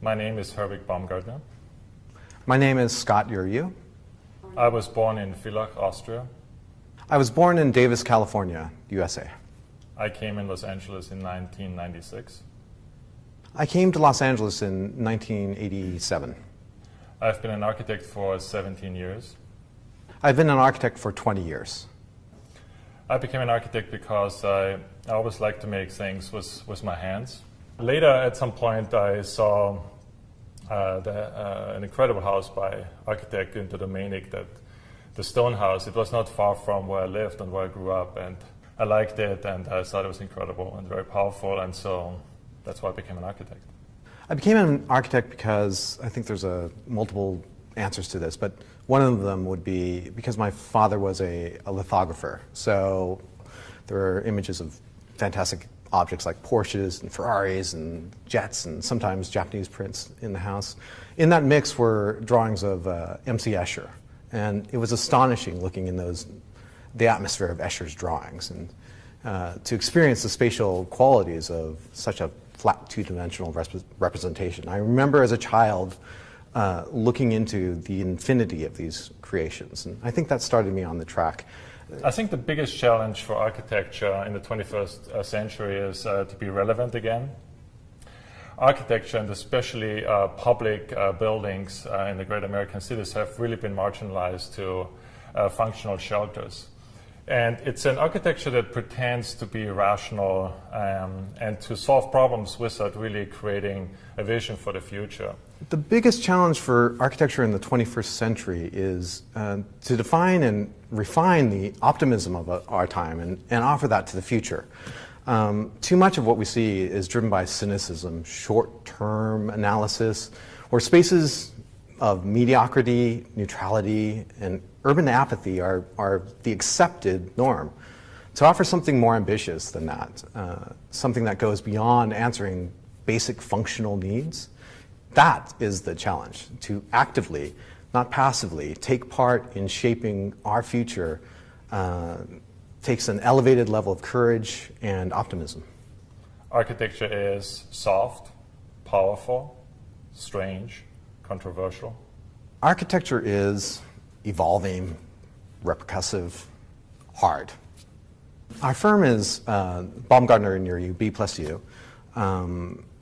My name is Herwig Baumgartner. My name is Sculpturalism. I was born in Villach, Austria. I was born in Davis, California, USA. I came in Los Angeles in 1996. I came to Los Angeles in 1987. I've been an architect for 17 years. I've been an architect for 20 years. I became an architect because I always liked to make things with my hands. Later, at some point, I saw an incredible house by architect Günter Domenik, that the stone house. It was not far from where I lived and where I grew up, and I liked it, and I thought it was incredible and very powerful, and so that's why I became an architect. I became an architect because I think there's multiple answers to this, but one of them would be because my father was a lithographer. So there are images of fantastic objects like Porsches and Ferraris and jets and sometimes Japanese prints in the house. In that mix were drawings of M.C. Escher. And it was astonishing looking in the atmosphere of Escher's drawings, and to experience the spatial qualities of such a flat two-dimensional representation. I remember as a child looking into the infinity of these creations, and I think that started me on the track. I think the biggest challenge for architecture in the 21st century is to be relevant again. Architecture, and especially public buildings in the great American cities, have really been marginalized to functional shelters. And it's an architecture that pretends to be rational and to solve problems without really creating a vision for the future. The biggest challenge for architecture in the 21st century is to define and refine the optimism of our time and offer that to the future. Too much of what we see is driven by cynicism, short-term analysis, where spaces of mediocrity, neutrality, and urban apathy are the accepted norm. To offer something more ambitious than that, something that goes beyond answering basic functional needs, that is the challenge. To actively, not passively, take part in shaping our future takes an elevated level of courage and optimism. Architecture is soft, powerful, strange, controversial. Architecture is evolving, repercussive, hard. Our firm is Baumgartner+Uriu, B+U,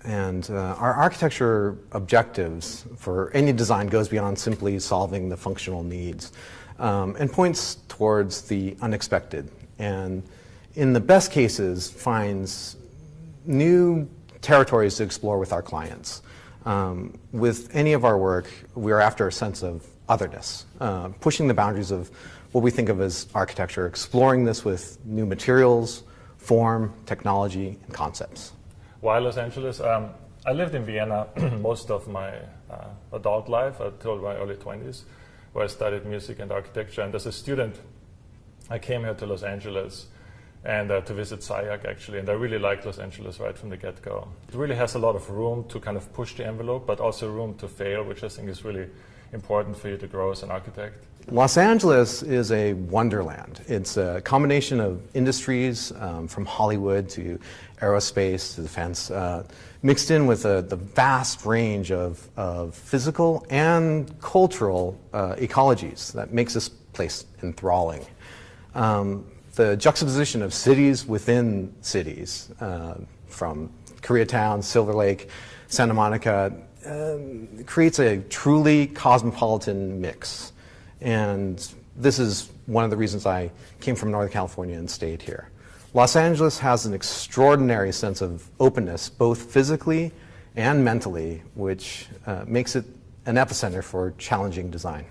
and our architecture objectives for any design goes beyond simply solving the functional needs and points towards the unexpected, and in the best cases finds new territories to explore with our clients. With any of our work, we are after a sense of otherness, pushing the boundaries of what we think of as architecture, exploring this with new materials, form, technology, and concepts. Why Los Angeles? I lived in Vienna most of my adult life until my early 20s, where I studied music and architecture. And as a student, I came here to Los Angeles and to visit SCI-Arc, actually, and I really liked Los Angeles right from the get-go. It really has a lot of room to kind of push the envelope, but also room to fail, which I think is really important for you to grow as an architect. Los Angeles is a wonderland. It's a combination of industries, from Hollywood to aerospace to defense, mixed in with the vast range of physical and cultural ecologies that makes this place enthralling. The juxtaposition of cities within cities, from Koreatown, Silver Lake, Santa Monica, creates a truly cosmopolitan mix. And this is one of the reasons I came from Northern California and stayed here. Los Angeles has an extraordinary sense of openness, both physically and mentally, which makes it an epicenter for challenging design.